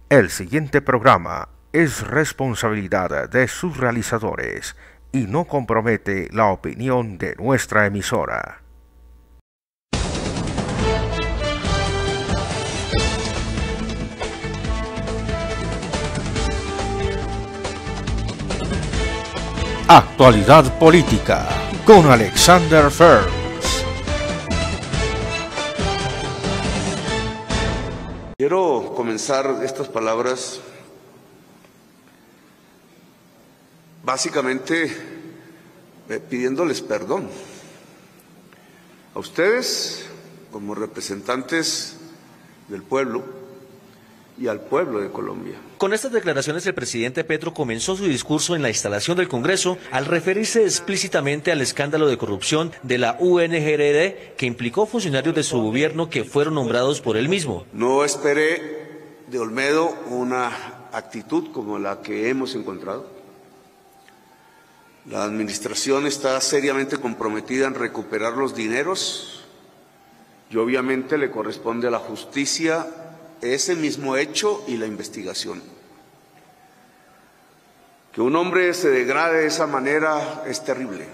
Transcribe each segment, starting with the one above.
El siguiente programa es responsabilidad de sus realizadores y no compromete la opinión de nuestra emisora. Actualidad política con Alexander Ferns. Quiero comenzar estas palabras básicamente pidiéndoles perdón a ustedes como representantes del pueblo y al pueblo de Colombia. Con estas declaraciones, el presidente Petro comenzó su discurso en la instalación del Congreso al referirse explícitamente al escándalo de corrupción de la UNGRD que implicó funcionarios de su gobierno que fueron nombrados por él mismo. No esperé de Olmedo una actitud como la que hemos encontrado. La administración está seriamente comprometida en recuperar los dineros y obviamente le corresponde a la justicia ese mismo hecho y la investigación. Que un hombre se degrade de esa manera es terrible.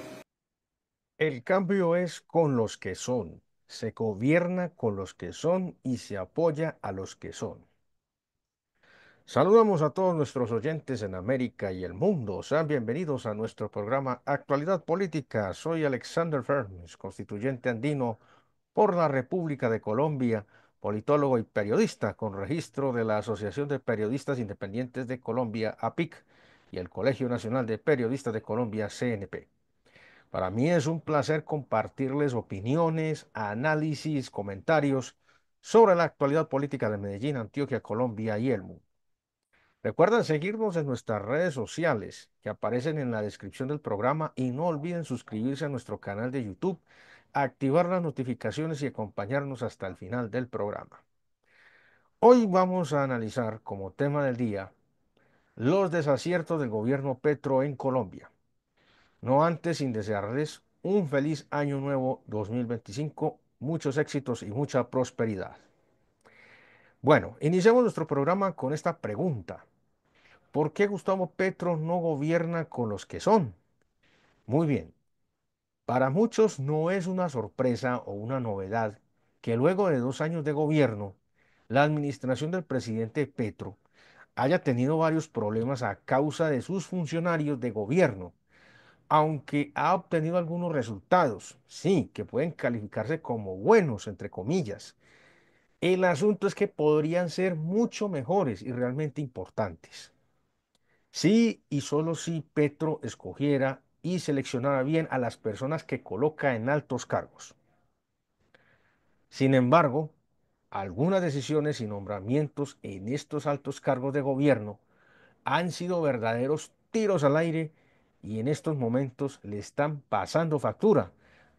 El cambio es con los que son. Se gobierna con los que son y se apoya a los que son. Saludamos a todos nuestros oyentes en América y el mundo. Sean bienvenidos a nuestro programa Actualidad Política. Soy Alexander Ferns, constituyente andino por la República de Colombia, politólogo y periodista con registro de la Asociación de Periodistas Independientes de Colombia, APIC, y el Colegio Nacional de Periodistas de Colombia, CNP. Para mí es un placer compartirles opiniones, análisis, comentarios sobre la actualidad política de Medellín, Antioquia, Colombia y el mundo. Recuerden seguirnos en nuestras redes sociales que aparecen en la descripción del programa y no olviden suscribirse a nuestro canal de YouTube, activar las notificaciones y acompañarnos hasta el final del programa. Hoy vamos a analizar como tema del día los desaciertos del gobierno Petro en Colombia. No antes sin desearles un feliz año nuevo 2025, muchos éxitos y mucha prosperidad. Bueno, iniciamos nuestro programa con esta pregunta. ¿Por qué Gustavo Petro no gobierna con los que son? Muy bien, para muchos no es una sorpresa o una novedad que luego de 2 años de gobierno, la administración del presidente Petro haya tenido varios problemas a causa de sus funcionarios de gobierno, aunque ha obtenido algunos resultados, sí, que pueden calificarse como buenos, entre comillas. El asunto es que podrían ser mucho mejores y realmente importantes. Sí y solo si Petro escogiera y seleccionara bien a las personas que coloca en altos cargos. Sin embargo, algunas decisiones y nombramientos en estos altos cargos de gobierno han sido verdaderos tiros al aire y en estos momentos le están pasando factura,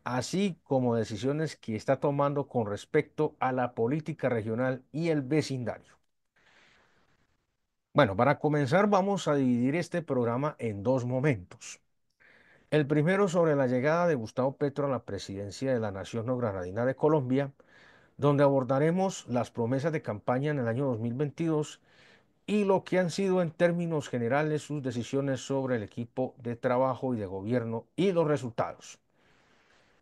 así como decisiones que está tomando con respecto a la política regional y el vecindario. Bueno, para comenzar vamos a dividir este programa en dos momentos. El primero sobre la llegada de Gustavo Petro a la presidencia de la Nación No Granadina de Colombia, donde abordaremos las promesas de campaña en el año 2022 y lo que han sido en términos generales sus decisiones sobre el equipo de trabajo y de gobierno y los resultados.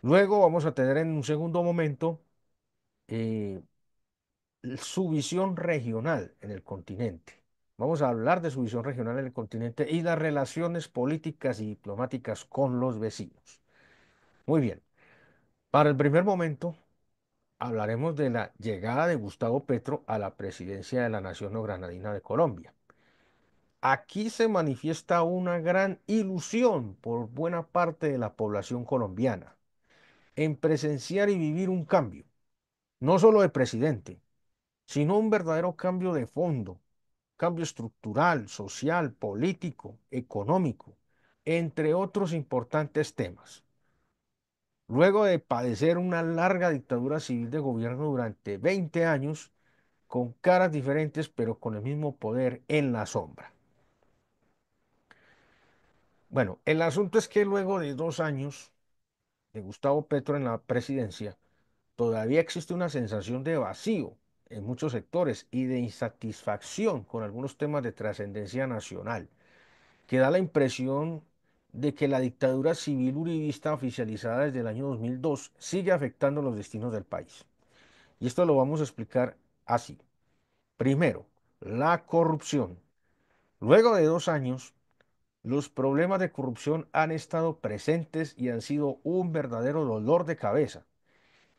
Luego vamos a tener en un segundo momento eh, su visión regional en el continente. Vamos a hablar de su visión regional en el continente y las relaciones políticas y diplomáticas con los vecinos. Muy bien, para el primer momento hablaremos de la llegada de Gustavo Petro a la presidencia de la Nación No Granadina de Colombia. Aquí se manifiesta una gran ilusión por buena parte de la población colombiana en presenciar y vivir un cambio, no solo de presidente, sino un verdadero cambio de fondo, cambio estructural, social, político, económico, entre otros importantes temas. Luego de padecer una larga dictadura civil de gobierno durante 20 años, con caras diferentes pero con el mismo poder en la sombra. Bueno, el asunto es que luego de 2 años de Gustavo Petro en la presidencia, todavía existe una sensación de vacío en muchos sectores y de insatisfacción con algunos temas de trascendencia nacional, que da la impresión de que la dictadura civil uribista oficializada desde el año 2002 sigue afectando los destinos del país. Y esto lo vamos a explicar así. Primero, la corrupción. Luego de 2 años, los problemas de corrupción han estado presentes y han sido un verdadero dolor de cabeza.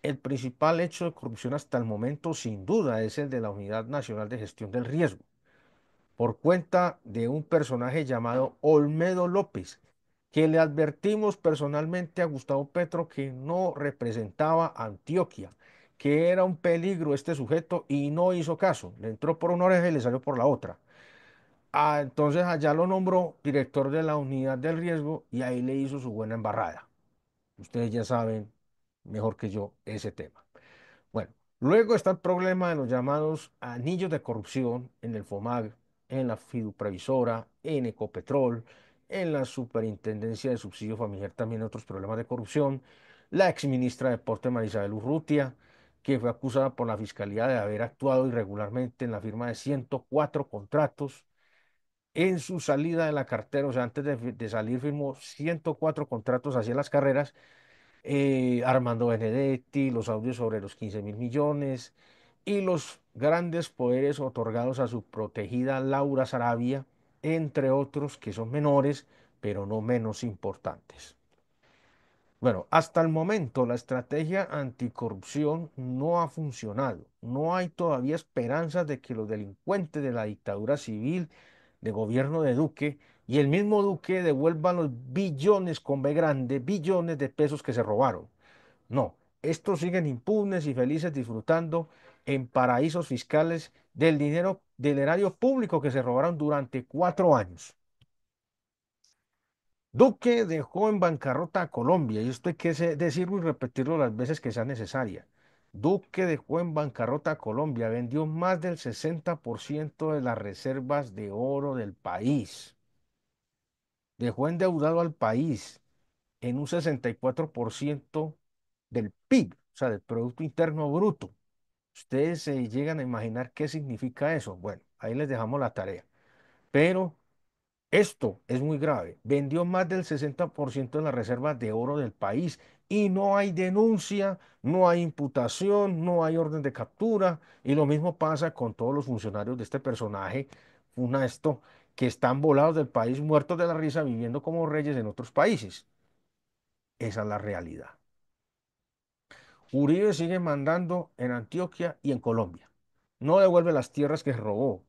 El principal hecho de corrupción hasta el momento, sin duda, es el de la Unidad Nacional de Gestión del Riesgo, por cuenta de un personaje llamado Olmedo López, que le advertimos personalmente a Gustavo Petro que no representaba a Antioquia, que era un peligro este sujeto y no hizo caso. Le entró por una oreja y le salió por la otra. Entonces allá lo nombró director de la unidad del riesgo y ahí le hizo su buena embarrada. Ustedes ya saben mejor que yo ese tema. Bueno, luego está el problema de los llamados anillos de corrupción en el FOMAG, en la Fiduprevisora, en Ecopetrol, en la Superintendencia de Subsidio Familiar, también otros problemas de corrupción. La exministra de Deporte Marisabel Urrutia, que fue acusada por la Fiscalía de haber actuado irregularmente en la firma de 104 contratos. En su salida de la cartera, o sea, antes de salir, firmó 104 contratos hacia las carreras, Armando Benedetti, los audios sobre los 15.000 millones y los grandes poderes otorgados a su protegida Laura Sarabia, entre otros que son menores, pero no menos importantes. Bueno, hasta el momento la estrategia anticorrupción no ha funcionado. No hay todavía esperanzas de que los delincuentes de la dictadura civil de gobierno de Duque y el mismo Duque devuelvan los billones con B grande, billones de pesos que se robaron. No, estos siguen impunes y felices disfrutando en paraísos fiscales del dinero del erario público que se robaron durante 4 años. Duque dejó en bancarrota a Colombia, y esto hay que decirlo y repetirlo las veces que sea necesaria. Duque dejó en bancarrota a Colombia, vendió más del 60% de las reservas de oro del país, dejó endeudado al país en un 64% del PIB, o sea, del Producto Interno Bruto. ¿Ustedes se llegan a imaginar qué significa eso? Bueno, ahí les dejamos la tarea. Pero esto es muy grave. Vendió más del 60% de las reservas de oro del país y no hay denuncia, no hay imputación, no hay orden de captura. Y lo mismo pasa con todos los funcionarios de este personaje funesto que están volados del país, muertos de la risa, viviendo como reyes en otros países. Esa es la realidad. Uribe sigue mandando en Antioquia y en Colombia. No devuelve las tierras que robó.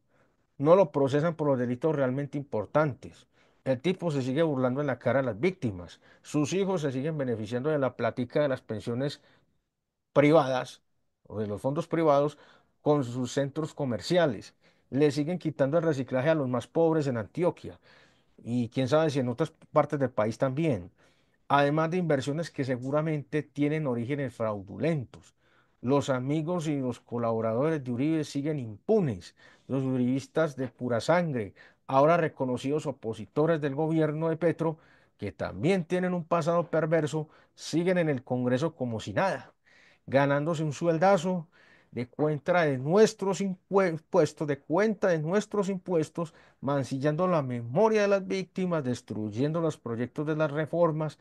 No lo procesan por los delitos realmente importantes. El tipo se sigue burlando en la cara de las víctimas. Sus hijos se siguen beneficiando de la plática de las pensiones privadas o de los fondos privados con sus centros comerciales. Le siguen quitando el reciclaje a los más pobres en Antioquia y quién sabe si en otras partes del país también, además de inversiones que seguramente tienen orígenes fraudulentos. Los amigos y los colaboradores de Uribe siguen impunes, los uribistas de pura sangre, ahora reconocidos opositores del gobierno de Petro, que también tienen un pasado perverso, siguen en el Congreso como si nada, ganándose un sueldazo de cuenta de nuestros impuestos, de cuenta de nuestros impuestos, mancillando la memoria de las víctimas, destruyendo los proyectos de las reformas,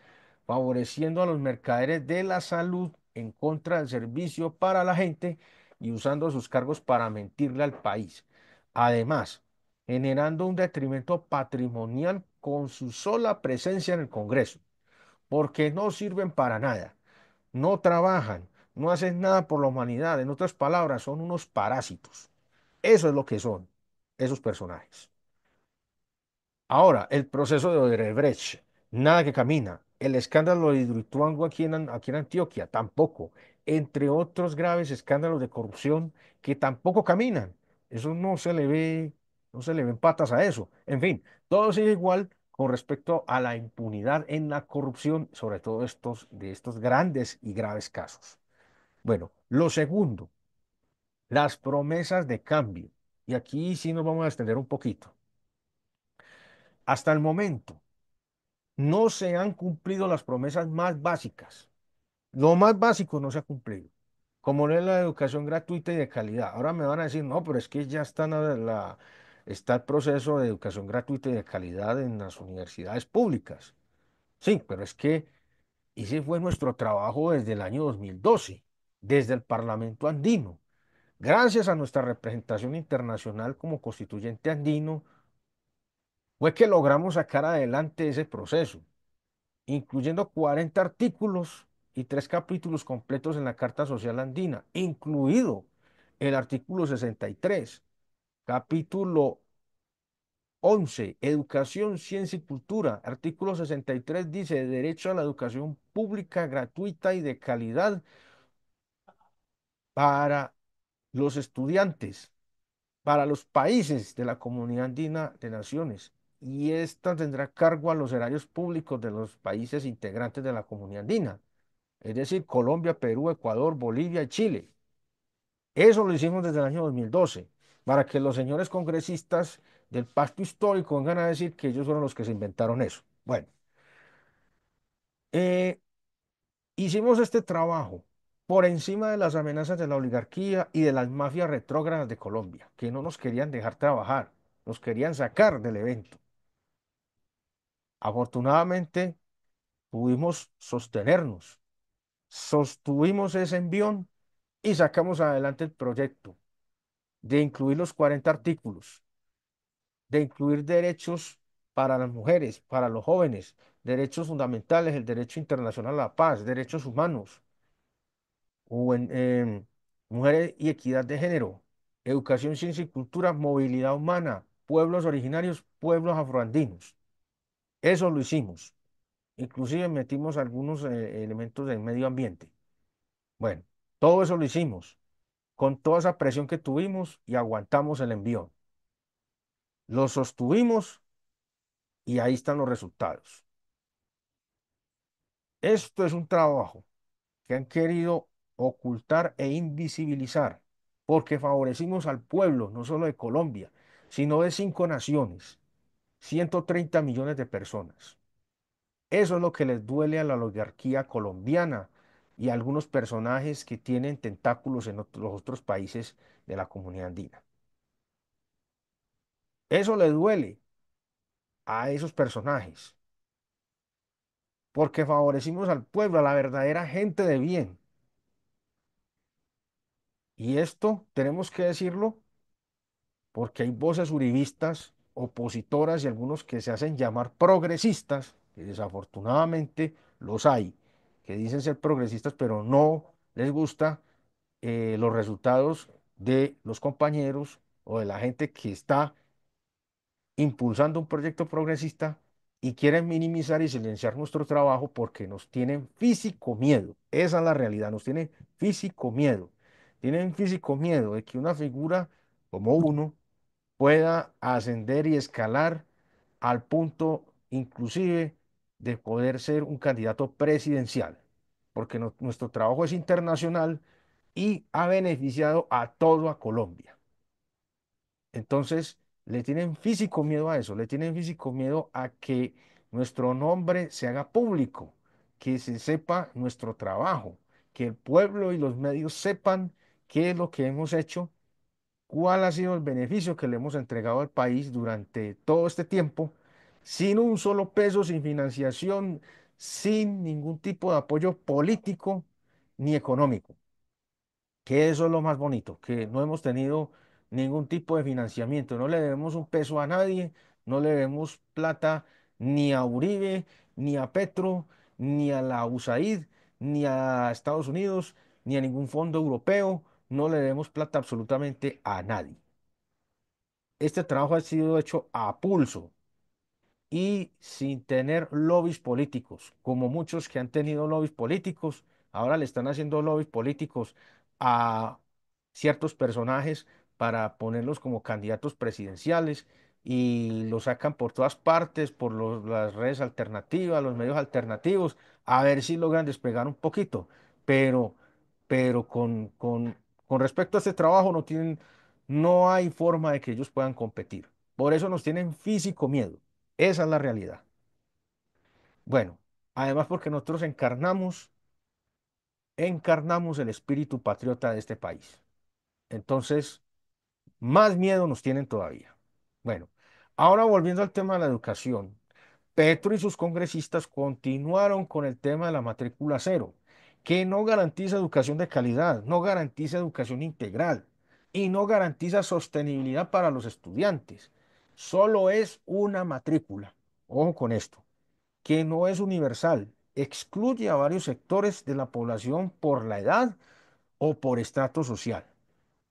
favoreciendo a los mercaderes de la salud en contra del servicio para la gente y usando sus cargos para mentirle al país. Además, generando un detrimento patrimonial con su sola presencia en el Congreso, porque no sirven para nada, no trabajan, no hacen nada por la humanidad. En otras palabras, son unos parásitos. Eso es lo que son esos personajes. Ahora, el proceso de Odebrecht, nada que camina. El escándalo de Hidroituango aquí en Antioquia, tampoco. Entre otros graves escándalos de corrupción que tampoco caminan. Eso no se le ve, no se le ven patas a eso. En fin, todo sigue igual con respecto a la impunidad en la corrupción, sobre todo de estos grandes y graves casos. Bueno, lo segundo, las promesas de cambio. Y aquí sí nos vamos a extender un poquito. Hasta el momento, no se han cumplido las promesas más básicas. Lo más básico no se ha cumplido. como no es la educación gratuita y de calidad. Ahora me van a decir, no, pero es que ya está el proceso de educación gratuita y de calidad en las universidades públicas. Sí, pero es que ese fue nuestro trabajo desde el año 2012, desde el Parlamento andino. Gracias a nuestra representación internacional como constituyente andino, fue que logramos sacar adelante ese proceso, incluyendo 40 artículos y 3 capítulos completos en la Carta Social Andina, incluido el artículo 63, capítulo 11, Educación, Ciencia y Cultura. Artículo 63 dice, derecho a la educación pública, gratuita y de calidad para los estudiantes, para los países de la Comunidad Andina de Naciones. Y esta tendrá cargo a los erarios públicos de los países integrantes de la Comunidad Andina, es decir, Colombia, Perú, Ecuador, Bolivia y Chile. Eso lo hicimos desde el año 2012, para que los señores congresistas del pacto histórico vengan a decir que ellos fueron los que se inventaron eso. Bueno, eh, hicimos este trabajo por encima de las amenazas de la oligarquía y de las mafias retrógradas de Colombia, que no nos querían dejar trabajar, nos querían sacar del evento. Afortunadamente, pudimos sostenernos, sostuvimos ese envión y sacamos adelante el proyecto de incluir los 40 artículos, de incluir derechos para las mujeres, para los jóvenes, derechos fundamentales, el derecho internacional a la paz, derechos humanos, o mujeres y equidad de género, educación, ciencia y cultura, movilidad humana, pueblos originarios, pueblos afroandinos. Eso lo hicimos. Inclusive metimos algunos elementos del medio ambiente. Bueno, todo eso lo hicimos con toda esa presión que tuvimos y aguantamos el envío. Lo sostuvimos y ahí están los resultados. Esto es un trabajo que han querido ocultar e invisibilizar, porque favorecimos al pueblo, no solo de Colombia, sino de 5 naciones, 130 millones de personas. Eso es lo que les duele a la oligarquía colombiana y a algunos personajes que tienen tentáculos en los otros países de la comunidad andina. Eso le duele a esos personajes, porque favorecimos al pueblo, a la verdadera gente de bien. Y esto tenemos que decirlo porque hay voces uribistas, opositoras y algunos que se hacen llamar progresistas, que desafortunadamente los hay, que dicen ser progresistas, pero no les gusta los resultados de los compañeros o de la gente que está impulsando un proyecto progresista y quieren minimizar y silenciar nuestro trabajo porque nos tienen físico miedo. Esa es la realidad, nos tienen físico miedo. Tienen físico miedo de que una figura como uno pueda ascender y escalar al punto inclusive de poder ser un candidato presidencial, porque nuestro trabajo es internacional y ha beneficiado a todo a Colombia. Entonces, le tienen físico miedo a eso, le tienen físico miedo a que nuestro nombre se haga público, que se sepa nuestro trabajo, que el pueblo y los medios sepan qué es lo que hemos hecho, cuál ha sido el beneficio que le hemos entregado al país durante todo este tiempo, sin un solo peso, sin financiación, sin ningún tipo de apoyo político ni económico, que eso es lo más bonito, que no hemos tenido ningún tipo de financiamiento, no le debemos un peso a nadie, no le debemos plata ni a Uribe, ni a Petro, ni a la USAID, ni a Estados Unidos, ni a ningún fondo europeo, no le debemos plata absolutamente a nadie. Este trabajo ha sido hecho a pulso y sin tener lobbies políticos, como muchos que han tenido lobbies políticos, ahora le están haciendo lobbies políticos a ciertos personajes para ponerlos como candidatos presidenciales y los sacan por todas partes, por las redes alternativas, los medios alternativos, a ver si logran despegar un poquito, pero, pero con respecto a este trabajo no hay forma de que ellos puedan competir. Por eso nos tienen físico miedo. Esa es la realidad. Bueno, además porque nosotros encarnamos encarnamos el espíritu patriota de este país. Entonces, más miedo nos tienen todavía. Bueno, ahora volviendo al tema de la educación, Petro y sus congresistas continuaron con el tema de la matrícula cero, que no garantiza educación de calidad, no garantiza educación integral y no garantiza sostenibilidad para los estudiantes. Solo es una matrícula. Ojo con esto, que no es universal. Excluye a varios sectores de la población por la edad o por estrato social,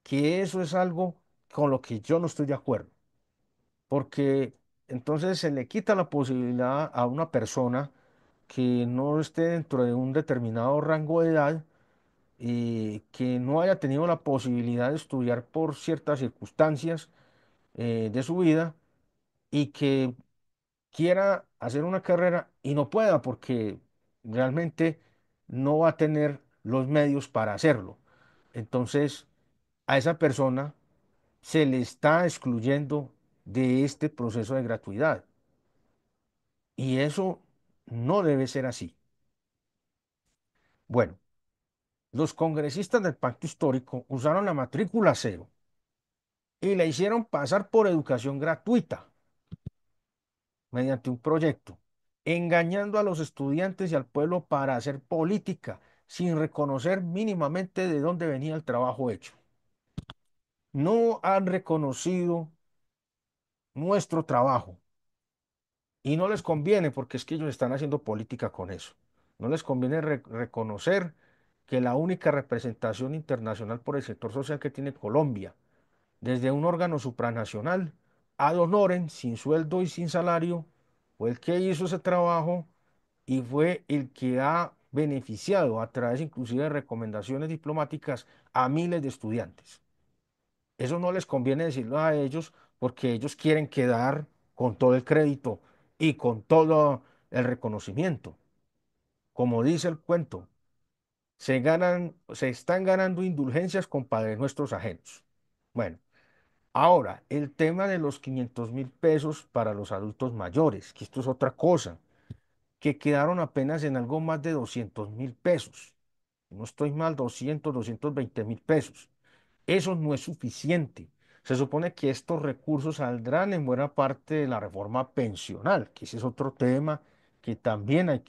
que eso es algo con lo que yo no estoy de acuerdo, porque entonces se le quita la posibilidad a una persona que no esté dentro de un determinado rango de edad y que no haya tenido la posibilidad de estudiar por ciertas circunstancias de su vida y que quiera hacer una carrera y no pueda porque realmente no va a tener los medios para hacerlo. Entonces, a esa persona se le está excluyendo de este proceso de gratuidad. Y eso no debe ser así. Bueno, los congresistas del Pacto Histórico usaron la matrícula cero y la hicieron pasar por educación gratuita mediante un proyecto, engañando a los estudiantes y al pueblo para hacer política sin reconocer mínimamente de dónde venía el trabajo hecho. No han reconocido nuestro trabajo. Y no les conviene porque es que ellos están haciendo política con eso. No les conviene reconocer que la única representación internacional por el sector social que tiene Colombia, desde un órgano supranacional, ad honorem, sin sueldo y sin salario, fue el que hizo ese trabajo y fue el que ha beneficiado a través inclusive de recomendaciones diplomáticas a miles de estudiantes. Eso no les conviene decirlo a ellos porque ellos quieren quedar con todo el crédito y con todo el reconocimiento. Como dice el cuento, se están ganando indulgencias con padres nuestros ajenos. Bueno, ahora el tema de los 500.000 pesos para los adultos mayores, que esto es otra cosa, que quedaron apenas en algo más de 200.000 pesos. No estoy mal, 220.000 pesos. Eso no es suficiente. Se supone que estos recursos saldrán en buena parte de la reforma pensional, que ese es otro tema que también hay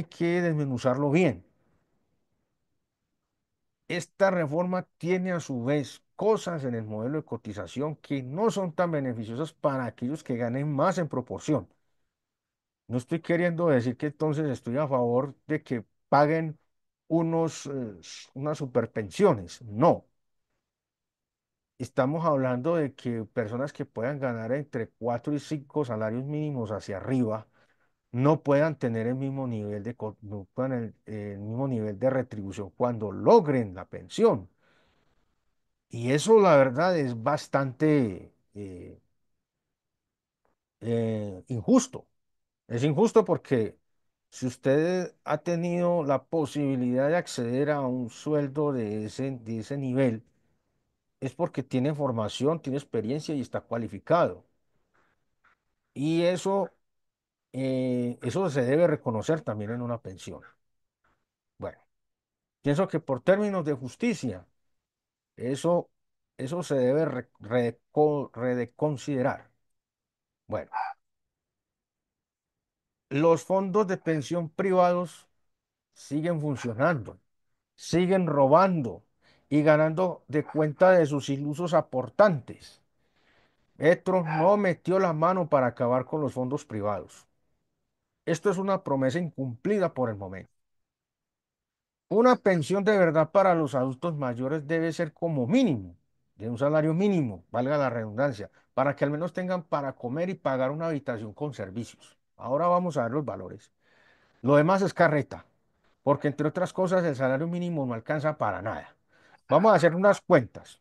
que desmenuzarlo bien. Esta reforma tiene a su vez cosas en el modelo de cotización que no son tan beneficiosas para aquellos que ganen más en proporción. No estoy queriendo decir que entonces estoy a favor de que paguen unas superpensiones. No. Estamos hablando de que personas que puedan ganar entre 4 y 5 salarios mínimos hacia arriba no puedan tener el mismo nivel no puedan el mismo nivel de retribución cuando logren la pensión. Y eso, la verdad, es bastante injusto. Es injusto porque si usted ha tenido la posibilidad de acceder a un sueldo de ese nivel, es porque tiene formación, tiene experiencia y está cualificado. Y eso se debe reconocer también en una pensión. Bueno, pienso que por términos de justicia, eso, eso se debe reconsiderar. Bueno, los fondos de pensión privados siguen funcionando, siguen robando y ganando de cuenta de sus ilusos aportantes. Petro no metió la mano para acabar con los fondos privados. Esto es una promesa incumplida por el momento. Una pensión de verdad para los adultos mayores debe ser como mínimo, de un salario mínimo, valga la redundancia, para que al menos tengan para comer y pagar una habitación con servicios. Ahora vamos a ver los valores. Lo demás es carreta, porque entre otras cosas el salario mínimo no alcanza para nada. Vamos a hacer unas cuentas.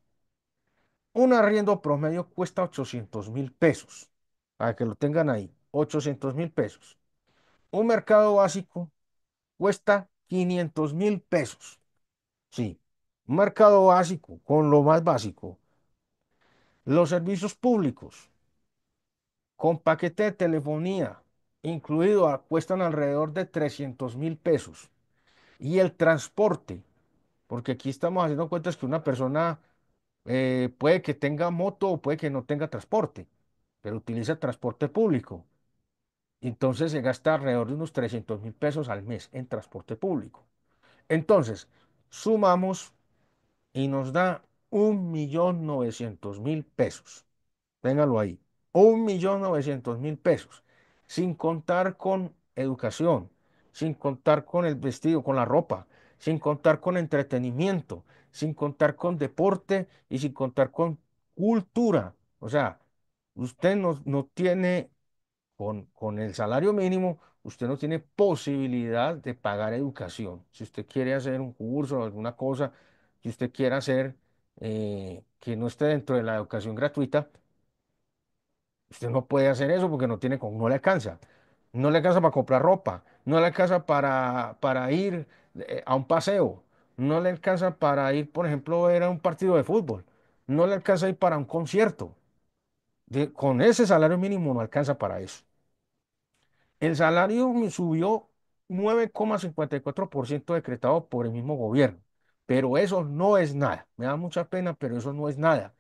Un arriendo promedio cuesta 800.000 pesos, para que lo tengan ahí, 800.000 pesos. Un mercado básico cuesta 500.000 pesos. Sí, un mercado básico, con lo más básico. Los servicios públicos, con paquete de telefonía incluido, cuestan alrededor de 300.000 pesos. Y el transporte, porque aquí estamos haciendo cuentas que una persona puede que tenga moto o puede que no tenga transporte, pero utiliza transporte público. Entonces se gasta alrededor de unos 300.000 pesos al mes en transporte público. Entonces, sumamos y nos da 1.900.000 pesos. Téngalo ahí. 1.900.000 pesos. Sin contar con educación, sin contar con el vestido, con la ropa, sin contar con entretenimiento, sin contar con deporte y sin contar con cultura. O sea, usted no tiene con el salario mínimo, usted no tiene posibilidad de pagar educación. Si usted quiere hacer un curso o alguna cosa que usted quiera hacer que no esté dentro de la educación gratuita, usted no puede hacer eso porque no le alcanza. No le alcanza para comprar ropa, no le alcanza para ir a un paseo, no le alcanza para ir, por ejemplo, a ver a un partido de fútbol, no le alcanza ir para un concierto. Con ese salario mínimo no alcanza para eso. El salario me subió 9,54% decretado por el mismo gobierno, pero eso no es nada. Me da mucha pena, pero eso no es nada.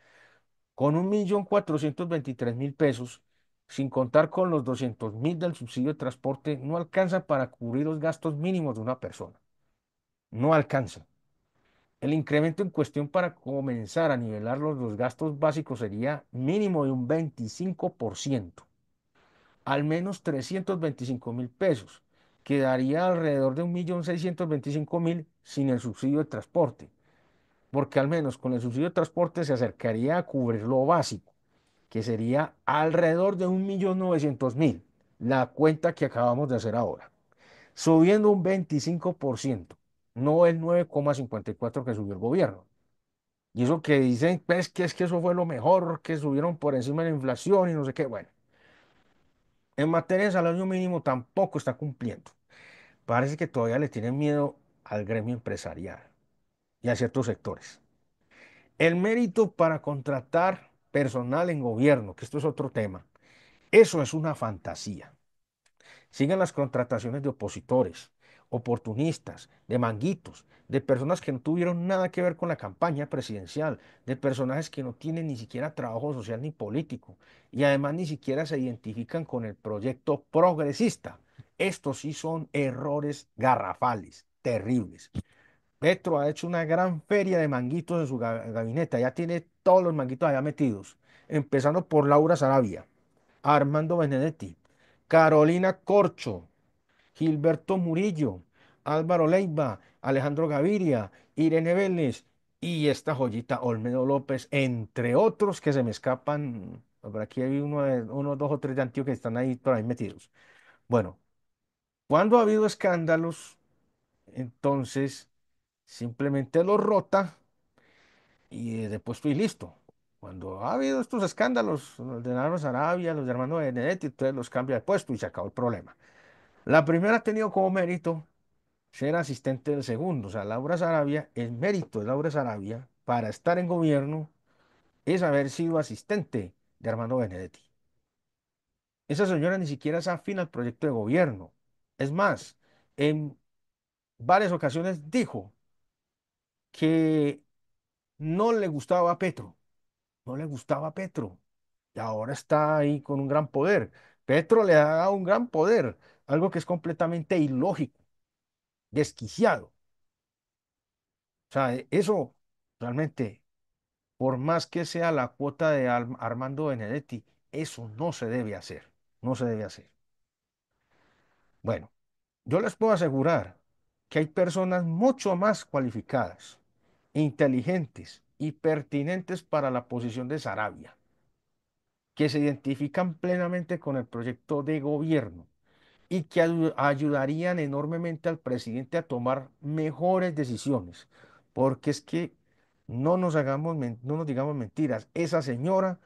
Con 1.423.000 pesos, sin contar con los 200.000 del subsidio de transporte, no alcanza para cubrir los gastos mínimos de una persona. No alcanza. El incremento en cuestión para comenzar a nivelar los gastos básicos sería mínimo de un 25%, al menos 325.000 pesos. Quedaría alrededor de 1.625.000 sin el subsidio de transporte, porque al menos con el subsidio de transporte se acercaría a cubrir lo básico, que sería alrededor de 1.900.000, la cuenta que acabamos de hacer ahora, subiendo un 25%, no el 9,54 que subió el gobierno. Y eso que dicen, pues, que es que eso fue lo mejor, que subieron por encima de la inflación y no sé qué. Bueno, en materia de salario mínimo tampoco está cumpliendo. Parece que todavía le tienen miedo al gremio empresarial y a ciertos sectores. El mérito para contratar personal en gobierno, que esto es otro tema, eso es una fantasía. Sigan las contrataciones de opositores, oportunistas, de manguitos, de personas que no tuvieron nada que ver con la campaña presidencial, de personajes que no tienen ni siquiera trabajo social ni político y además ni siquiera se identifican con el proyecto progresista. Estos sí son errores garrafales, terribles. Petro ha hecho una gran feria de manguitos en su gabinete, ya tiene todos los manguitos allá metidos, empezando por Laura Sarabia, Armando Benedetti, Carolina Corcho, Gilberto Murillo, Álvaro Leiva, Alejandro Gaviria, Irene Vélez y esta joyita Olmedo López, entre otros que se me escapan. Por aquí hay unos dos o tres de Antioquia que están ahí por ahí metidos. Bueno, cuando ha habido escándalos, entonces simplemente los rota y después estoy listo. Cuando ha habido estos escándalos, los de Navarro Sarabia, los de Armando Benedetti, entonces los cambia de puesto y se acabó el problema. La primera ha tenido como mérito ser asistente del segundo. O sea, Laura Sarabia, el mérito de Laura Sarabia para estar en gobierno es haber sido asistente de Armando Benedetti. Esa señora ni siquiera es afín al proyecto de gobierno. Es más, en varias ocasiones dijo que no le gustaba a Petro, no le gustaba a Petro. Y ahora está ahí con un gran poder. Petro le ha dado un gran poder, algo que es completamente ilógico, desquiciado. O sea, eso realmente, por más que sea la cuota de Armando Benedetti, eso no se debe hacer, no se debe hacer. Bueno, yo les puedo asegurar que hay personas mucho más cualificadas, inteligentes y pertinentes para la posición de Sarabia, que se identifican plenamente con el proyecto de gobierno y que ayudarían enormemente al presidente a tomar mejores decisiones, porque es que no nos digamos mentiras, esa señora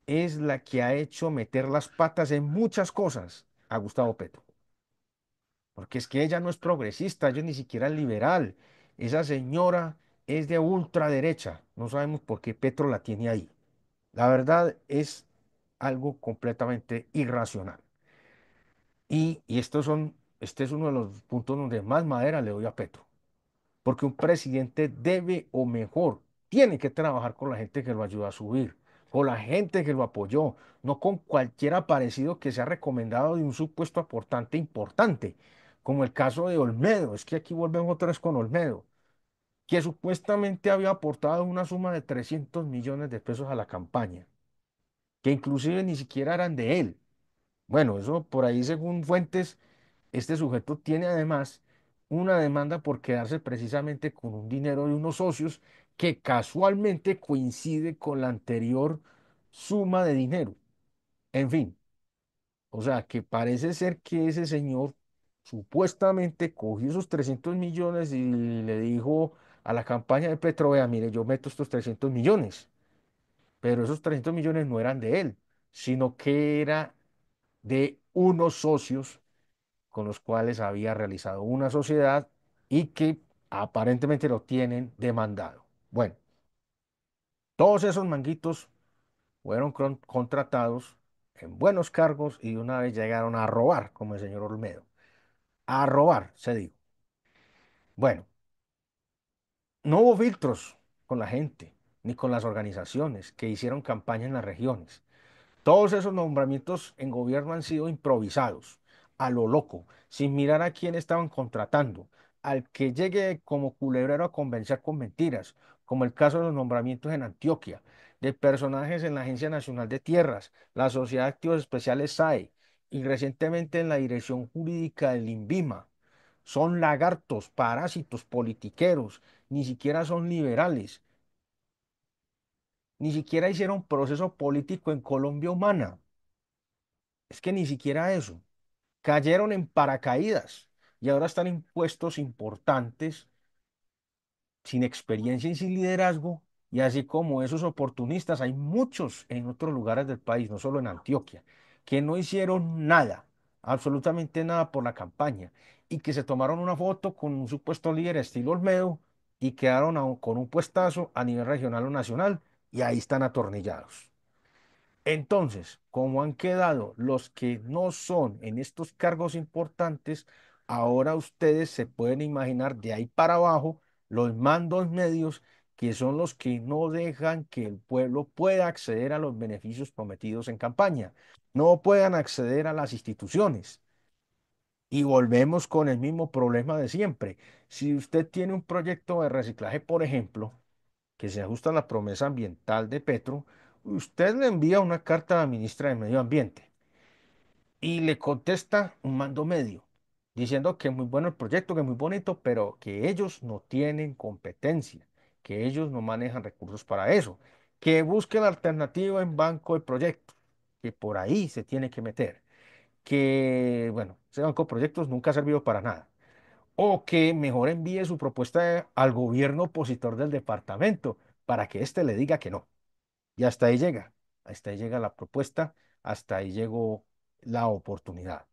es la que ha hecho meter las patas en muchas cosas a Gustavo Petro. Porque es que ella no es progresista, ella ni siquiera es liberal. Esa señora es de ultraderecha. No sabemos por qué Petro la tiene ahí. La verdad es algo completamente irracional. Y este es uno de los puntos donde más madera le doy a Petro. porque un presidente debe o mejor tiene que trabajar con la gente que lo ayuda a subir, con la gente que lo apoyó, no con cualquier aparecido que sea recomendado de un supuesto aportante importante, como el caso de Olmedo. Es que aquí volvemos otra vez con Olmedo, que supuestamente había aportado una suma de 300 millones de pesos a la campaña, que inclusive ni siquiera eran de él. Bueno, eso por ahí según fuentes, este sujeto tiene además una demanda por quedarse precisamente con un dinero de unos socios que casualmente coincide con la anterior suma de dinero. En fin, o sea que parece ser que ese señor supuestamente cogió esos 300 millones y le dijo a la campaña de Petro, vea, mire, yo meto estos 300 millones, pero esos 300 millones no eran de él, sino que era de unos socios con los cuales había realizado una sociedad y que aparentemente lo tienen demandado. Bueno, todos esos manguitos fueron contratados en buenos cargos y de una vez llegaron a robar, como el señor Olmedo. A robar, se dijo. Bueno, no hubo filtros con la gente ni con las organizaciones que hicieron campaña en las regiones. Todos esos nombramientos en gobierno han sido improvisados, a lo loco, sin mirar a quién estaban contratando, al que llegue como culebrero a convencer con mentiras, como el caso de los nombramientos en Antioquia, de personajes en la Agencia Nacional de Tierras, la Sociedad de Activos Especiales SAE y recientemente en la Dirección Jurídica del INVIMA. Son lagartos, parásitos, politiqueros, ni siquiera son liberales, ni siquiera hicieron proceso político en Colombia humana. Es que ni siquiera eso. Cayeron en paracaídas y ahora están en puestos importantes, sin experiencia y sin liderazgo. Y así como esos oportunistas, hay muchos en otros lugares del país, no solo en Antioquia, que no hicieron nada, absolutamente nada por la campaña y que se tomaron una foto con un supuesto líder estilo Olmedo y quedaron con un puestazo a nivel regional o nacional y ahí están atornillados. Entonces, como han quedado los que no son en estos cargos importantes, ahora ustedes se pueden imaginar de ahí para abajo los mandos medios que son los que no dejan que el pueblo pueda acceder a los beneficios prometidos en campaña, no puedan acceder a las instituciones. Y volvemos con el mismo problema de siempre. Si usted tiene un proyecto de reciclaje, por ejemplo, que se ajusta a la promesa ambiental de Petro, usted le envía una carta a la ministra de Medio Ambiente y le contesta un mando medio, diciendo que es muy bueno el proyecto, que es muy bonito, pero que ellos no tienen competencia, que ellos no manejan recursos para eso, que busque la alternativa en banco de proyectos, que por ahí se tiene que meter, que, bueno, ese banco de proyectos nunca ha servido para nada. O que mejor envíe su propuesta al gobierno opositor del departamento para que éste le diga que no. Y hasta ahí llega la propuesta, hasta ahí llegó la oportunidad.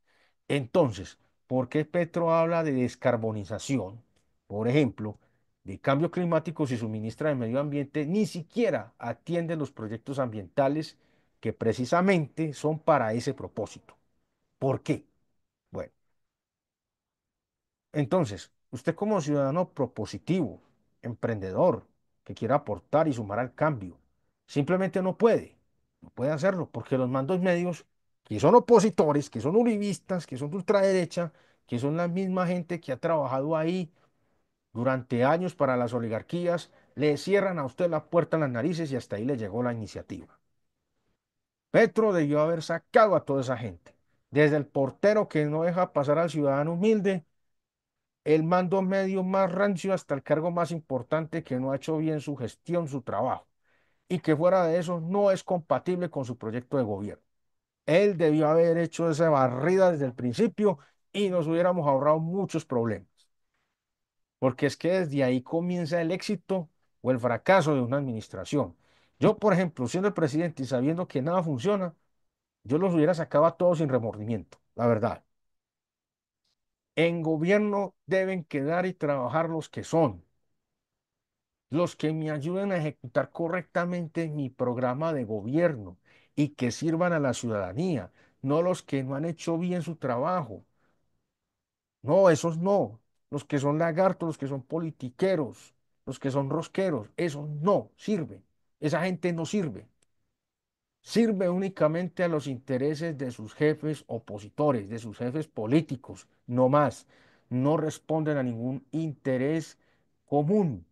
Entonces, ¿por qué Petro habla de descarbonización, por ejemplo, de cambio climático si su ministra de Medio Ambiente ni siquiera atiende los proyectos ambientales que precisamente son para ese propósito? ¿Por qué? Bueno, entonces, usted como ciudadano propositivo, emprendedor, que quiera aportar y sumar al cambio, simplemente no puede hacerlo, porque los mandos medios, que son opositores, que son uribistas, que son de ultraderecha, que son la misma gente que ha trabajado ahí durante años para las oligarquías, le cierran a usted la puerta en las narices y hasta ahí le llegó la iniciativa. Petro debió haber sacado a toda esa gente, desde el portero que no deja pasar al ciudadano humilde, el mando medio más rancio hasta el cargo más importante que no ha hecho bien su gestión, su trabajo, y que fuera de eso no es compatible con su proyecto de gobierno. Él debió haber hecho esa barrida desde el principio y nos hubiéramos ahorrado muchos problemas, porque es que desde ahí comienza el éxito o el fracaso de una administración. Yo, por ejemplo, siendo el presidente y sabiendo que nada funciona, yo los hubiera sacado a todos sin remordimiento, la verdad. En gobierno deben quedar y trabajar los que son, los que me ayuden a ejecutar correctamente mi programa de gobierno y que sirvan a la ciudadanía, no los que no han hecho bien su trabajo. No, esos no. los que son lagartos, los que son politiqueros, los que son rosqueros, eso no sirve. Esa gente no sirve. Sirve únicamente a los intereses de sus jefes opositores, de sus jefes políticos, no más. No responden a ningún interés común,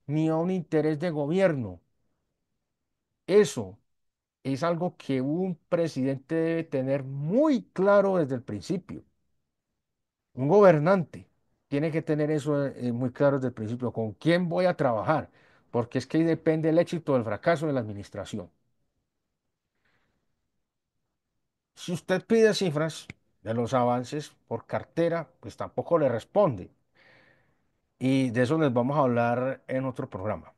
ni a un interés de gobierno. Eso es algo que un presidente debe tener muy claro desde el principio. Un gobernante tiene que tener eso muy claro desde el principio. ¿Con quién voy a trabajar? Porque es que ahí depende el éxito o el fracaso de la administración. Si usted pide cifras de los avances por cartera, pues tampoco le responde. Y de eso les vamos a hablar en otro programa.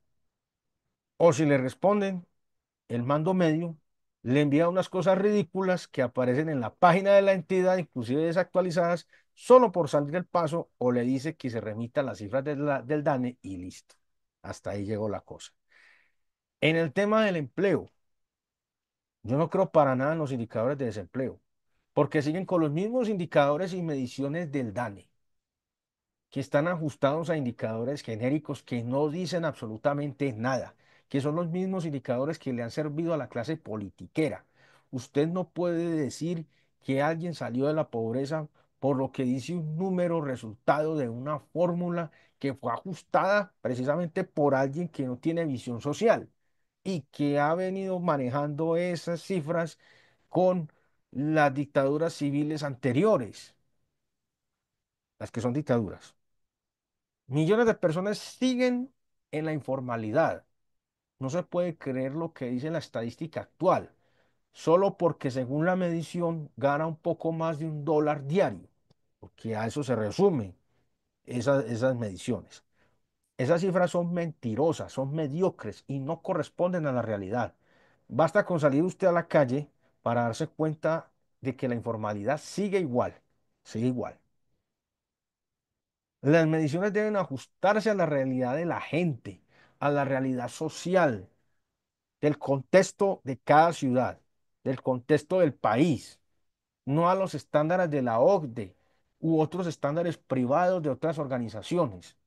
O si le responden, el mando medio le envía unas cosas ridículas que aparecen en la página de la entidad, inclusive desactualizadas, solo por salir del paso, o le dice que se remita a las cifras del DANE y listo. Hasta ahí llegó la cosa. En el tema del empleo, yo no creo para nada en los indicadores de desempleo, porque siguen con los mismos indicadores y mediciones del DANE, que están ajustados a indicadores genéricos que no dicen absolutamente nada, que son los mismos indicadores que le han servido a la clase politiquera. Usted no puede decir que alguien salió de la pobreza por lo que dice un número resultado de una fórmula que fue ajustada precisamente por alguien que no tiene visión social y que ha venido manejando esas cifras con las dictaduras civiles anteriores, las que son dictaduras. Millones de personas siguen en la informalidad. No se puede creer lo que dice la estadística actual, solo porque según la medición gana un poco más de $1 diario, porque a eso se resumen esas mediciones. Esas cifras son mentirosas, son mediocres y no corresponden a la realidad. Basta con salir usted a la calle para darse cuenta de que la informalidad sigue igual, sigue igual. Las mediciones deben ajustarse a la realidad de la gente, a la realidad social, del contexto de cada ciudad, del contexto del país, no a los estándares de la OCDE u otros estándares privados de otras organizaciones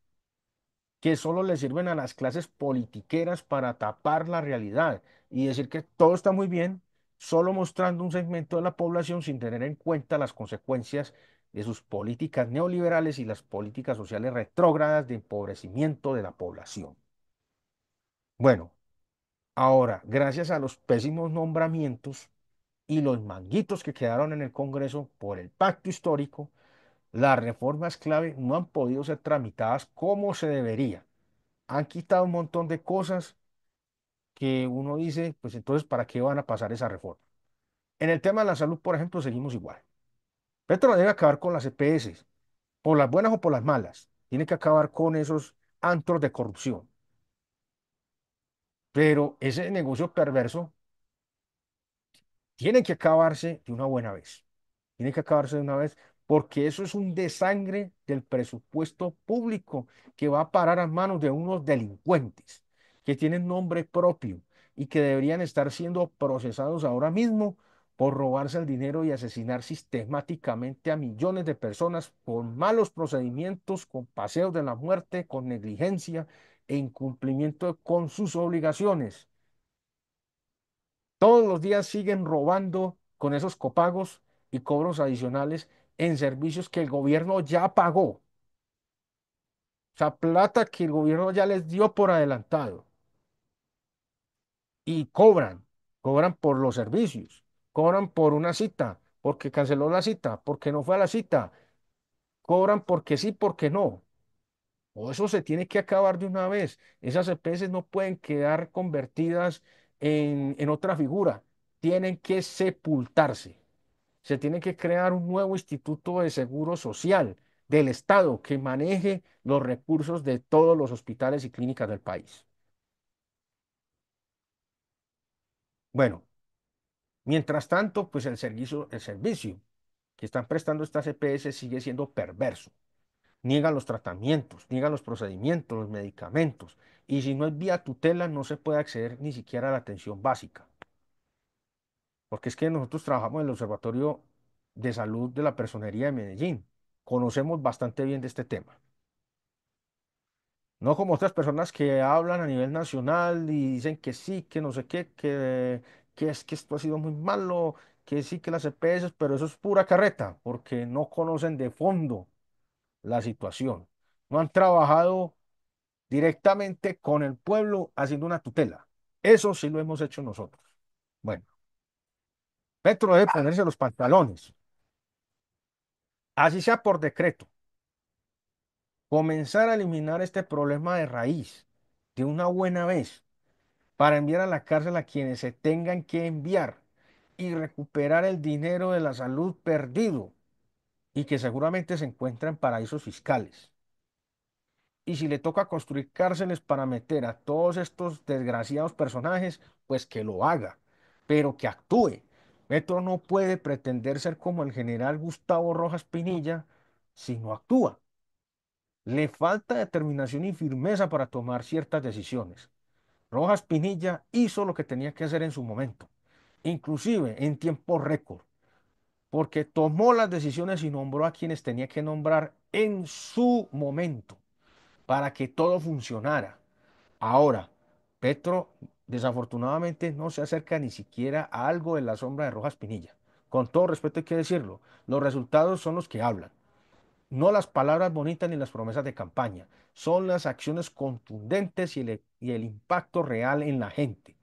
que solo le sirven a las clases politiqueras para tapar la realidad y decir que todo está muy bien, solo mostrando un segmento de la población sin tener en cuenta las consecuencias de sus políticas neoliberales y las políticas sociales retrógradas de empobrecimiento de la población. Bueno, ahora, gracias a los pésimos nombramientos y los manguitos que quedaron en el Congreso por el pacto histórico, las reformas clave no han podido ser tramitadas como se debería. Han quitado un montón de cosas que uno dice, pues entonces, ¿para qué van a pasar esa reforma? En el tema de la salud, por ejemplo, seguimos igual. Petro debe acabar con las EPS, por las buenas o por las malas. Tiene que acabar con esos antros de corrupción. Pero ese negocio perverso tiene que acabarse de una buena vez. Tiene que acabarse de una vez porque eso es un desangre del presupuesto público que va a parar a manos de unos delincuentes que tienen nombre propio y que deberían estar siendo procesados ahora mismo por robarse el dinero y asesinar sistemáticamente a millones de personas con malos procedimientos, con paseos de la muerte, con negligencia e incumplimiento con sus obligaciones. Todos los días siguen robando con esos copagos y cobros adicionales en servicios que el gobierno ya pagó. O sea, plata que el gobierno ya les dio por adelantado. Y cobran por los servicios, cobran por una cita, porque canceló la cita, porque no fue a la cita, cobran porque sí, porque no. O eso se tiene que acabar de una vez. Esas EPS no pueden quedar convertidas en otra figura. Tienen que sepultarse. Se tiene que crear un nuevo instituto de seguro social del Estado que maneje los recursos de todos los hospitales y clínicas del país. Bueno, mientras tanto, pues el servicio que están prestando estas EPS sigue siendo perverso. Niegan los tratamientos, niegan los procedimientos, los medicamentos. Y si no es vía tutela, no se puede acceder ni siquiera a la atención básica. Porque es que nosotros trabajamos en el Observatorio de Salud de la Personería de Medellín. Conocemos bastante bien de este tema. No como otras personas que hablan a nivel nacional y dicen que sí, que no sé qué, que es que esto ha sido muy malo, que sí, que las EPS, pero eso es pura carreta, porque no conocen de fondo la situación. No han trabajado directamente con el pueblo haciendo una tutela. Eso sí lo hemos hecho nosotros. Bueno, Petro debe ponerse los pantalones, así sea por decreto, comenzar a eliminar este problema de raíz de una buena vez para enviar a la cárcel a quienes se tengan que enviar y recuperar el dinero de la salud perdido y que seguramente se encuentra en paraísos fiscales. Y si le toca construir cárceles para meter a todos estos desgraciados personajes, pues que lo haga, pero que actúe. Petro no puede pretender ser como el general Gustavo Rojas Pinilla si no actúa. Le falta determinación y firmeza para tomar ciertas decisiones. Rojas Pinilla hizo lo que tenía que hacer en su momento, inclusive en tiempo récord, porque tomó las decisiones y nombró a quienes tenía que nombrar en su momento para que todo funcionara. Ahora, Petro desafortunadamente no se acerca ni siquiera a algo de la sombra de Rojas Pinilla. Con todo respeto hay que decirlo, los resultados son los que hablan. No las palabras bonitas ni las promesas de campaña, son las acciones contundentes y el impacto real en la gente.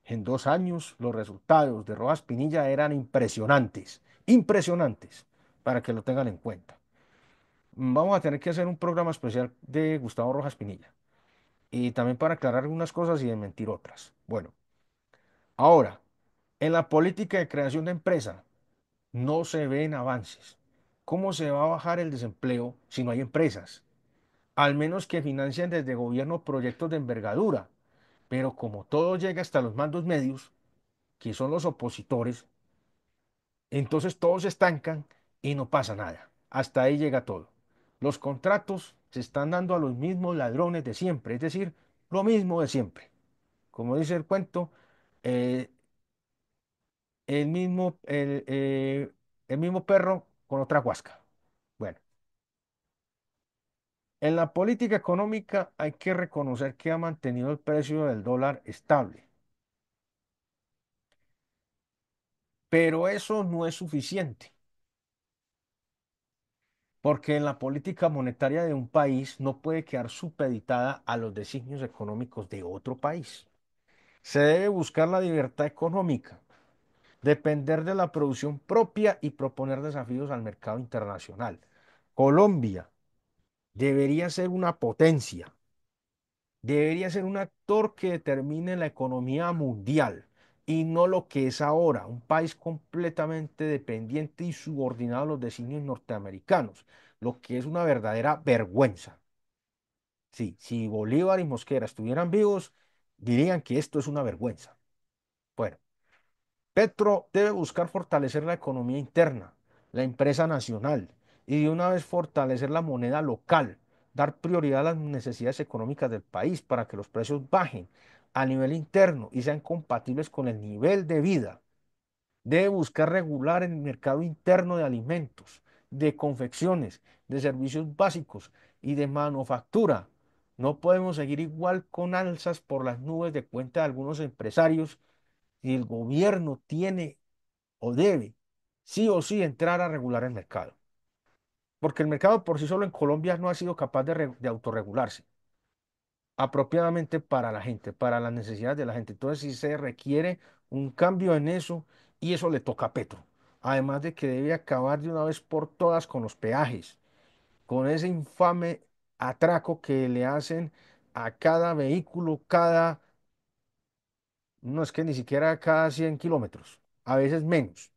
En 2 años los resultados de Rojas Pinilla eran impresionantes, impresionantes, para que lo tengan en cuenta. Vamos a tener que hacer un programa especial de Gustavo Rojas Pinilla y también para aclarar algunas cosas y desmentir otras. Bueno, ahora, en la política de creación de empresa no se ven avances. ¿Cómo se va a bajar el desempleo si no hay empresas? Al menos que financien desde gobierno proyectos de envergadura. Pero como todo llega hasta los mandos medios, que son los opositores, entonces todos se estancan y no pasa nada. Hasta ahí llega todo. Los contratos se están dando a los mismos ladrones de siempre, es decir, lo mismo de siempre. Como dice el cuento, eh, el mismo perro con otra guasca. Bueno, en la política económica hay que reconocer que ha mantenido el precio del dólar estable. Pero eso no es suficiente, porque en la política monetaria de un país no puede quedar supeditada a los designios económicos de otro país. Se debe buscar la libertad económica, depender de la producción propia y proponer desafíos al mercado internacional. Colombia debería ser una potencia, debería ser un actor que determine la economía mundial y no lo que es ahora, un país completamente dependiente y subordinado a los designios norteamericanos, lo que es una verdadera vergüenza. Sí, si Bolívar y Mosquera estuvieran vivos, dirían que esto es una vergüenza. Bueno, Petro debe buscar fortalecer la economía interna, la empresa nacional y de una vez fortalecer la moneda local, dar prioridad a las necesidades económicas del país para que los precios bajen a nivel interno y sean compatibles con el nivel de vida. Debe buscar regular el mercado interno de alimentos, de confecciones, de servicios básicos y de manufactura. No podemos seguir igual con alzas por las nubes de cuenta de algunos empresarios y el gobierno tiene o debe sí o sí entrar a regular el mercado. Porque el mercado por sí solo en Colombia no ha sido capaz de autorregularse apropiadamente para la gente, para las necesidades de la gente. Entonces sí se requiere un cambio en eso y eso le toca a Petro. Además de que debe acabar de una vez por todas con los peajes, con ese infame atraco que le hacen a cada vehículo, no es que ni siquiera cada 100 kilómetros, a veces menos.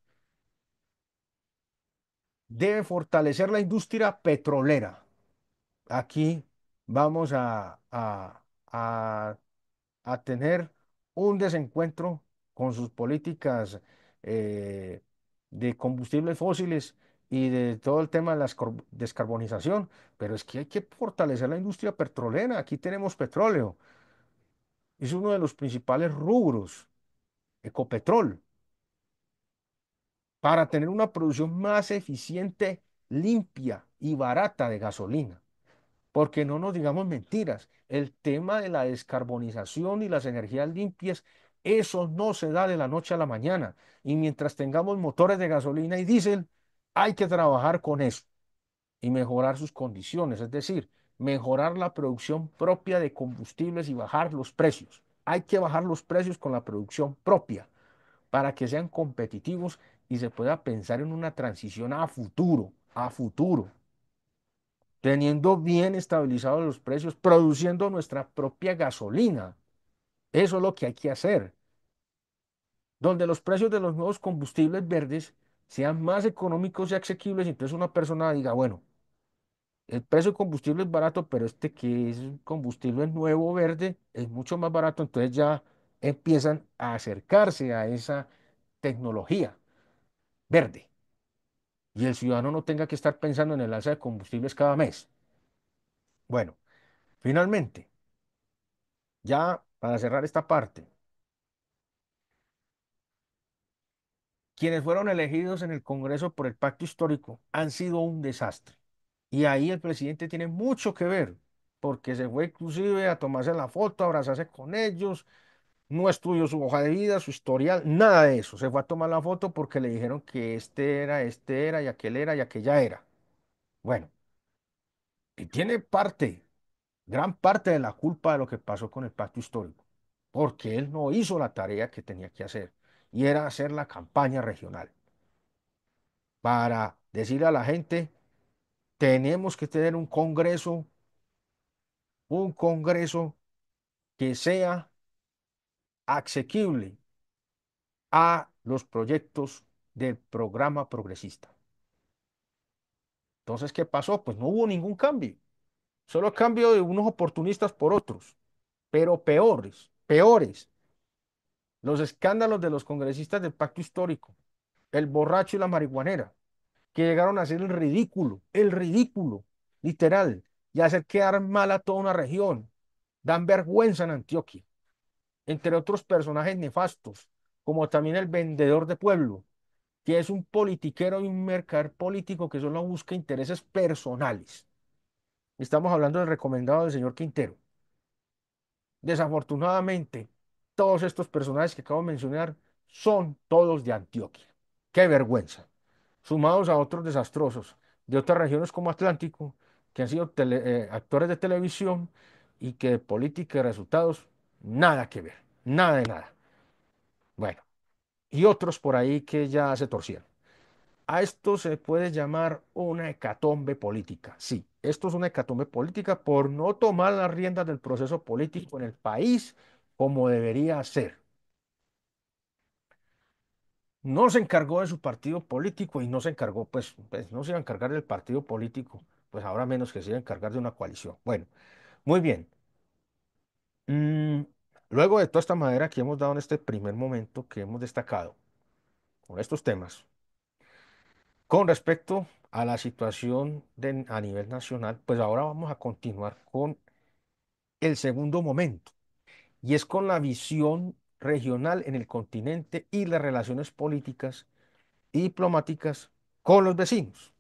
Debe fortalecer la industria petrolera. Aquí vamos a, a tener un desencuentro con sus políticas eh, de combustibles fósiles y de todo el tema de la descarbonización, pero es que hay que fortalecer la industria petrolera. Aquí tenemos petróleo, es uno de los principales rubros, Ecopetrol, para tener una producción más eficiente, limpia y barata de gasolina. porque no nos digamos mentiras. El tema de la descarbonización y las energías limpias, eso no se da de la noche a la mañana. Y mientras tengamos motores de gasolina y diésel, hay que trabajar con eso y mejorar sus condiciones, es decir, mejorar la producción propia de combustibles y bajar los precios. Hay que bajar los precios con la producción propia para que sean competitivos y se pueda pensar en una transición a futuro, teniendo bien estabilizados los precios, produciendo nuestra propia gasolina. Eso es lo que hay que hacer, donde los precios de los nuevos combustibles verdes sean más económicos y asequibles, y entonces una persona diga, bueno, el precio de combustible es barato, pero este que es combustible nuevo verde es mucho más barato, entonces ya empiezan a acercarse a esa tecnología verde y el ciudadano no tenga que estar pensando en el alza de combustibles cada mes. Bueno, finalmente, ya para cerrar esta parte, quienes fueron elegidos en el Congreso por el Pacto Histórico han sido un desastre. Y ahí el presidente tiene mucho que ver, porque se fue inclusive a tomarse la foto, a abrazarse con ellos, no estudió su hoja de vida, su historial, nada de eso. Se fue a tomar la foto porque le dijeron que este era, y aquella era. Bueno, y tiene parte, gran parte de la culpa de lo que pasó con el pacto histórico, porque él no hizo la tarea que tenía que hacer, y era hacer la campaña regional para decirle a la gente, tenemos que tener un congreso que sea asequible a los proyectos del programa progresista. Entonces, ¿qué pasó? Pues no hubo ningún cambio, solo cambio de unos oportunistas por otros, pero peores, peores. Los escándalos de los congresistas del pacto histórico, el borracho y la marihuanera, que llegaron a hacer el ridículo, literal, y hacer quedar mal a toda una región. Dan vergüenza en Antioquia, entre otros personajes nefastos, como también el vendedor de pueblo, que es un politiquero y un mercader político que solo busca intereses personales. Estamos hablando del recomendado del señor Quintero. Desafortunadamente, todos estos personajes que acabo de mencionar son todos de Antioquia. ¡Qué vergüenza! Sumados a otros desastrosos de otras regiones como Atlántico, que han sido actores de televisión y que de política y resultados nada que ver, nada de nada. Bueno, y otros por ahí que ya se torcieron. A esto se puede llamar una hecatombe política. Sí, esto es una hecatombe política por no tomar las riendas del proceso político en el país como debería ser. No se encargó de su partido político y no se encargó, pues no se iba a encargar del partido político, pues ahora menos que se iba a encargar de una coalición. Bueno, muy bien. Mm, Luego de toda esta madera que hemos dado en este primer momento, que hemos destacado con estos temas, con respecto a la situación a nivel nacional, pues ahora vamos a continuar con el segundo momento, y es con la visión regional en el continente y las relaciones políticas y diplomáticas con los vecinos.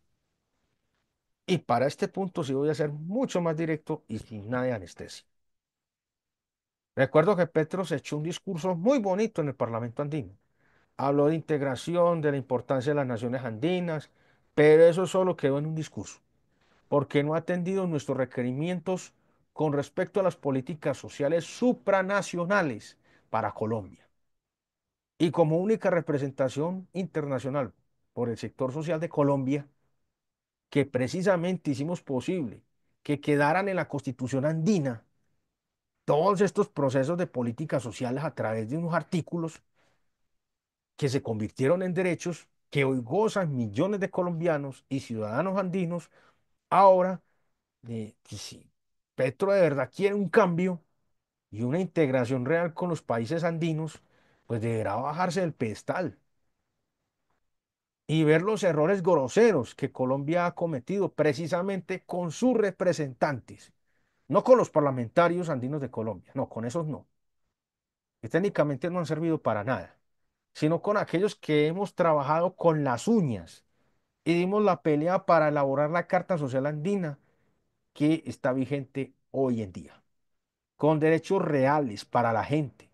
Y para este punto sí voy a ser mucho más directo y sin nada de anestesia. Recuerdo que Petro se echó un discurso muy bonito en el Parlamento andino. Habló de integración, de la importancia de las naciones andinas, pero eso solo quedó en un discurso, porque no ha atendido nuestros requerimientos con respecto a las políticas sociales supranacionales para Colombia. Y como única representación internacional por el sector social de Colombia, que precisamente hicimos posible que quedaran en la Constitución andina todos estos procesos de políticas sociales a través de unos artículos que se convirtieron en derechos que hoy gozan millones de colombianos y ciudadanos andinos. Ahora, que si Petro de verdad quiere un cambio y una integración real con los países andinos, pues deberá bajarse del pedestal y ver los errores groseros que Colombia ha cometido precisamente con sus representantes, no con los parlamentarios andinos de Colombia, no, con esos no, que técnicamente no han servido para nada, sino con aquellos que hemos trabajado con las uñas y dimos la pelea para elaborar la Carta Social Andina que está vigente hoy en día, con derechos reales para la gente.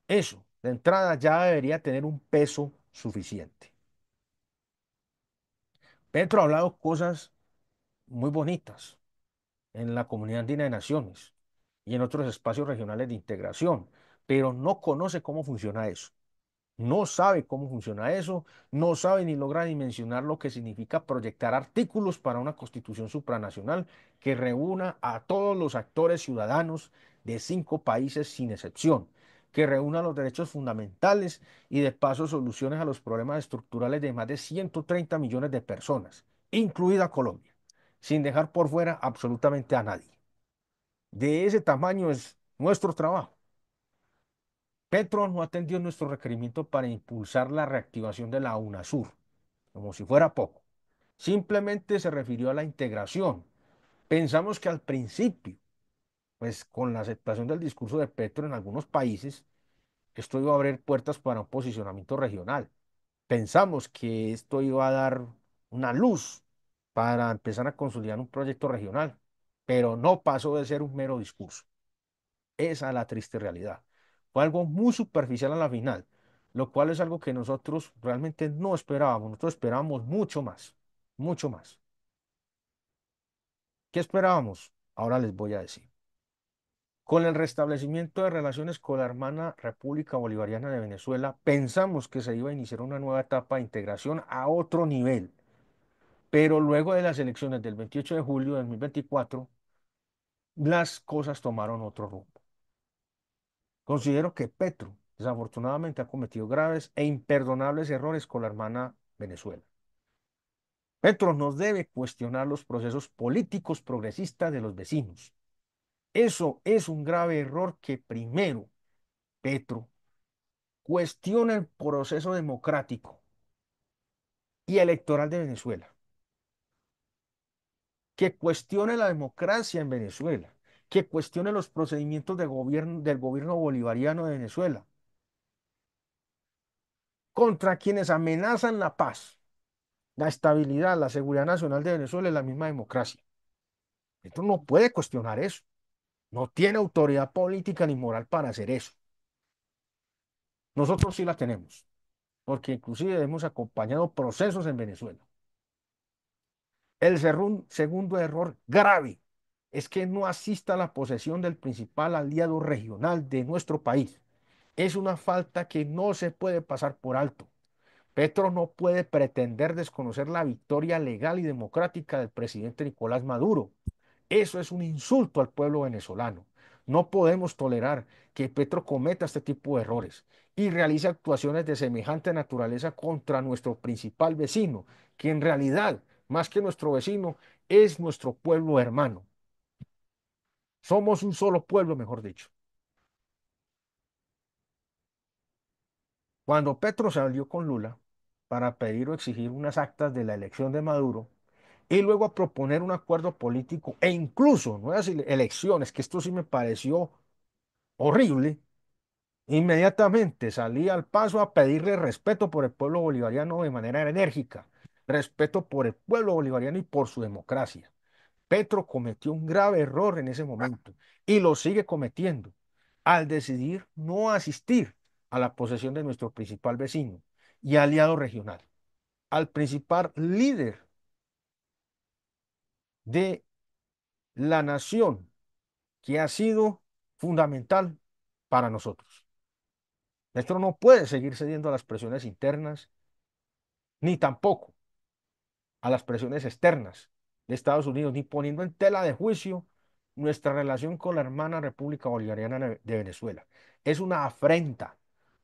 Eso, de entrada, ya debería tener un peso suficiente. Petro ha hablado cosas muy bonitas en la Comunidad Andina de Naciones y en otros espacios regionales de integración, pero no conoce cómo funciona eso. No sabe cómo funciona eso, no sabe ni logra dimensionar lo que significa proyectar artículos para una constitución supranacional que reúna a todos los actores ciudadanos de 5 países sin excepción, que reúna los derechos fundamentales y de paso soluciones a los problemas estructurales de más de 130 millones de personas, incluida Colombia, sin dejar por fuera absolutamente a nadie. De ese tamaño es nuestro trabajo. Petro no atendió nuestro requerimiento para impulsar la reactivación de la UNASUR, como si fuera poco. Simplemente se refirió a la integración. Pensamos que al principio, pues con la aceptación del discurso de Petro en algunos países, esto iba a abrir puertas para un posicionamiento regional. Pensamos que esto iba a dar una luz para empezar a consolidar un proyecto regional, pero no pasó de ser un mero discurso. Esa es la triste realidad. Fue algo muy superficial a la final, lo cual es algo que nosotros realmente no esperábamos. Nosotros esperábamos mucho más, mucho más. ¿Qué esperábamos? Ahora les voy a decir. Con el restablecimiento de relaciones con la hermana República Bolivariana de Venezuela, pensamos que se iba a iniciar una nueva etapa de integración a otro nivel. Pero luego de las elecciones del 28 de julio de 2024, las cosas tomaron otro rumbo. Considero que Petro, desafortunadamente, ha cometido graves e imperdonables errores con la hermana Venezuela. Petro nos debe cuestionar los procesos políticos progresistas de los vecinos. Eso es un grave error que primero Petro cuestiona el proceso democrático y electoral de Venezuela, que cuestione la democracia en Venezuela, que cuestione los procedimientos de gobierno, del gobierno bolivariano de Venezuela, contra quienes amenazan la paz, la estabilidad, la seguridad nacional de Venezuela y la misma democracia. Esto no puede cuestionar eso. No tiene autoridad política ni moral para hacer eso. Nosotros sí la tenemos, porque inclusive hemos acompañado procesos en Venezuela. El segundo error grave es que no asista a la posesión del principal aliado regional de nuestro país. Es una falta que no se puede pasar por alto. Petro no puede pretender desconocer la victoria legal y democrática del presidente Nicolás Maduro. Eso es un insulto al pueblo venezolano. No podemos tolerar que Petro cometa este tipo de errores y realice actuaciones de semejante naturaleza contra nuestro principal vecino, que en realidad, más que nuestro vecino, es nuestro pueblo hermano. Somos un solo pueblo, mejor dicho. Cuando Petro salió con Lula para pedir o exigir unas actas de la elección de Maduro y luego a proponer un acuerdo político e incluso nuevas elecciones, que esto sí me pareció horrible. Inmediatamente salí al paso a pedirle respeto por el pueblo bolivariano de manera enérgica, respeto por el pueblo bolivariano y por su democracia. Petro cometió un grave error en ese momento y lo sigue cometiendo al decidir no asistir a la posesión de nuestro principal vecino y aliado regional, al principal líder de la nación que ha sido fundamental para nosotros. Petro no puede seguir cediendo a las presiones internas ni tampoco a las presiones externas de Estados Unidos, ni poniendo en tela de juicio nuestra relación con la hermana República Bolivariana de Venezuela. Es una afrenta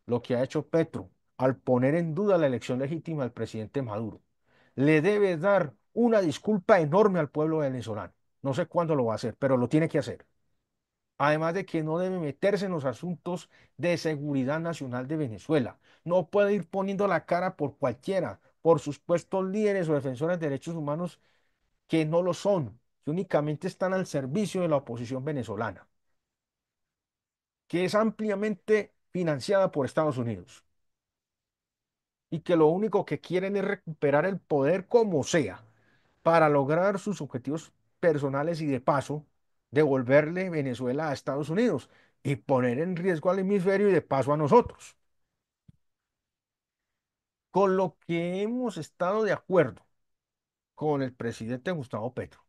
lo que ha hecho Petro al poner en duda la elección legítima del presidente Maduro. Le debe dar una disculpa enorme al pueblo venezolano. No sé cuándo lo va a hacer, pero lo tiene que hacer. Además de que no debe meterse en los asuntos de seguridad nacional de Venezuela. No puede ir poniendo la cara por cualquiera, por sus puestos líderes o defensores de derechos humanos que no lo son, que únicamente están al servicio de la oposición venezolana, que es ampliamente financiada por Estados Unidos y que lo único que quieren es recuperar el poder como sea para lograr sus objetivos personales y de paso devolverle Venezuela a Estados Unidos y poner en riesgo al hemisferio y de paso a nosotros. Con lo que hemos estado de acuerdo con el presidente Gustavo Petro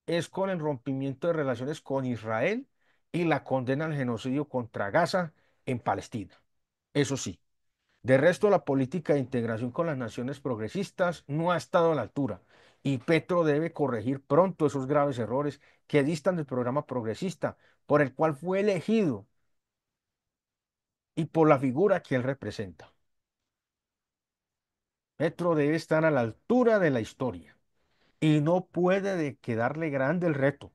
es con el rompimiento de relaciones con Israel y la condena al genocidio contra Gaza en Palestina. Eso sí, de resto la política de integración con las naciones progresistas no ha estado a la altura y Petro debe corregir pronto esos graves errores que distan del programa progresista por el cual fue elegido y por la figura que él representa. Petro debe estar a la altura de la historia y no puede quedarle grande el reto.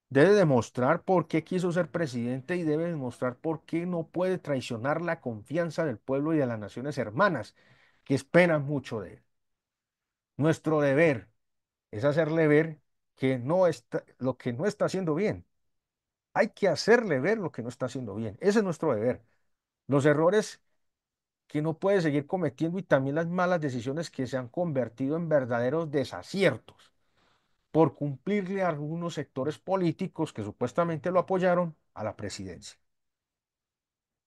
Debe demostrar por qué quiso ser presidente y debe demostrar por qué no puede traicionar la confianza del pueblo y de las naciones hermanas que esperan mucho de él. Nuestro deber es hacerle ver que lo que no está haciendo bien. Hay que hacerle ver lo que no está haciendo bien. Ese es nuestro deber. Los errores que no puede seguir cometiendo y también las malas decisiones que se han convertido en verdaderos desaciertos por cumplirle a algunos sectores políticos que supuestamente lo apoyaron a la presidencia.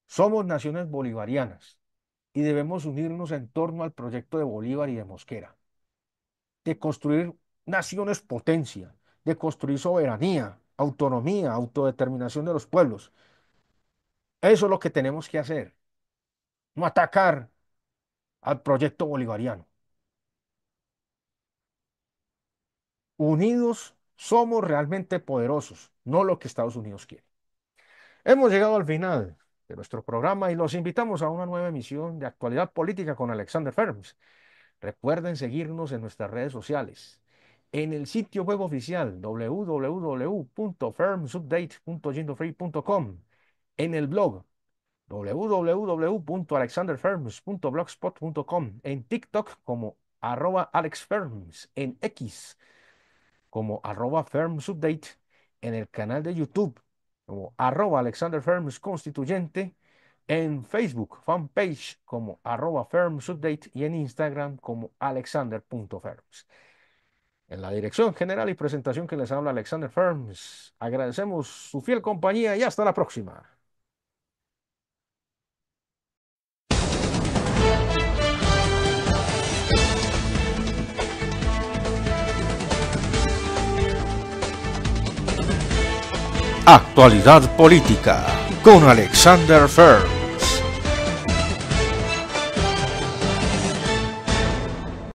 Somos naciones bolivarianas y debemos unirnos en torno al proyecto de Bolívar y de Mosquera, de construir naciones potencia, de construir soberanía, autonomía, autodeterminación de los pueblos. Eso es lo que tenemos que hacer, no atacar al proyecto bolivariano. Unidos somos realmente poderosos, no lo que Estados Unidos quiere. Hemos llegado al final de nuestro programa y los invitamos a una nueva emisión de Actualidad Política con Alexander Ferms. Recuerden seguirnos en nuestras redes sociales, en el sitio web oficial www.fermsupdate.gindofree.com, en el blog www.alexanderferms.blogspot.com, en TikTok como @AlexFerms, en X como @FermsUpdate, en el canal de YouTube como @AlexanderFerms Constituyente, en Facebook fanpage como @FermsUpdate y en Instagram como alexander.ferms. En la dirección general y presentación que les habla Alexander Ferms, agradecemos su fiel compañía y hasta la próxima. Actualidad Política con Alexander Ferms.